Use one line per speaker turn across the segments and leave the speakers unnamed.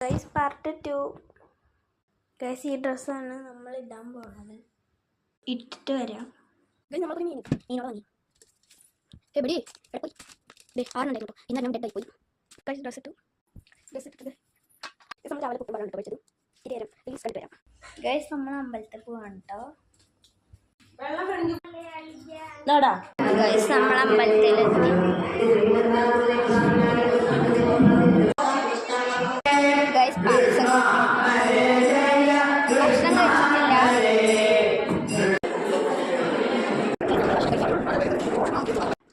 Guys part 2. Guys ഈ ഡ്രസ്സാണ് നമ്മൾ ഇടാൻ പോകുന്നത്. ഇട്ടിട്ട് വരാം. ഗൈസ് നമ്മൾ അമ്പലത്തിൽ പോവാണ് കേട്ടോ. ഗൈസ് നമ്മൾ അമ്പലത്തിലെത്തി. ഗൈസ് പായസം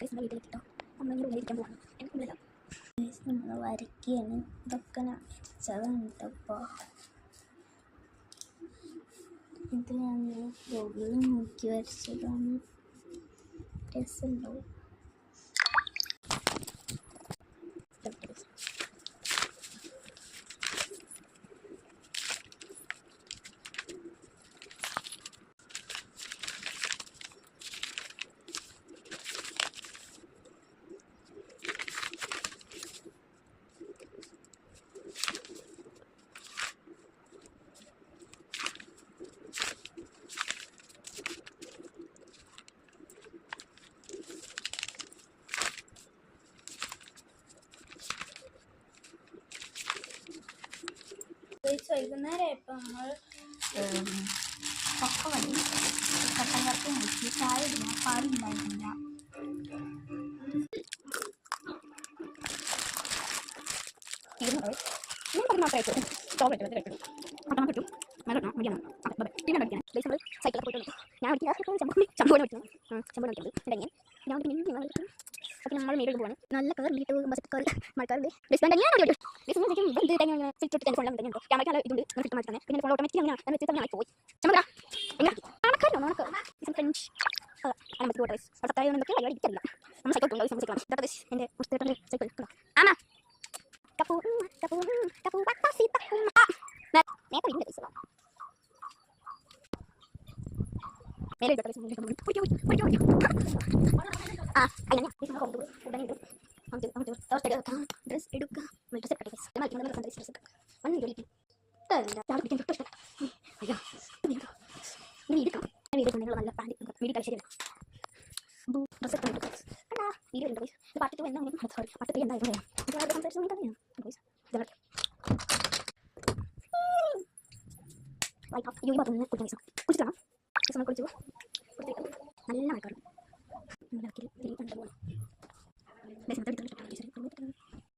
ഭക്ഷണം കഴിച്ചിട്ടില്ല. നമ്മൾ വരയ്ക്കുകയാണ്. ഇതൊക്കെ വരച്ചതാണ് ഇപ്പോൾ. ഇത് ഞാൻ ഗൂഗിളിൽ നോക്കി വരച്ചതാണ്. രസമുണ്ടാവും. വൈകുന്നേരമായപ്പോൾ നമ്മൾ ഒക്കെ വഴി കട്ടൻ കറക്കം നോക്കി ചായ ഇല്ല, പാലുണ്ടായിരുന്നില്ല. സൈക്കിളൊക്കെ പോയിട്ട് ഞാൻ അപ്പോൾ നമ്മൾ മേടിക്കാൻ പോവാണ്. നല്ല കയറി ബസ് മഴക്കാറുണ്ട്. ഡിസ്പ്ലേ ഞാൻ ഫിൽറ്റർ ഫോണിൽ വന്നിട്ടുണ്ടോ ക്യാമറ ഇതുണ്ട് ഫിൽറ്റർ മാറ്റി തന്നെ. പിന്നെ ഫോൺ ഓട്ടോമാറ്റിക് അങ്ങനെ വെച്ചിട്ട് ഞാൻ പോയി ചമ്മ ഫ്രഞ്ച് അവിടെ ഇരിക്കില്ല. നമ്മൾ സൈക്കിൾ എൻ്റെ പുസ്തകത്തിൻ്റെ സൈക്കിൾ ആമാ മേലെ ഡ്രസ് എടുക്കുക. നല്ല പാൻറ് വീട് കഴിച്ചില്ല. ഡ്രസ് വീട് പാർട്ടി 2 എന്താ സോറി പാർട്ടി 3 എന്തായിരുന്നു കുട്ടി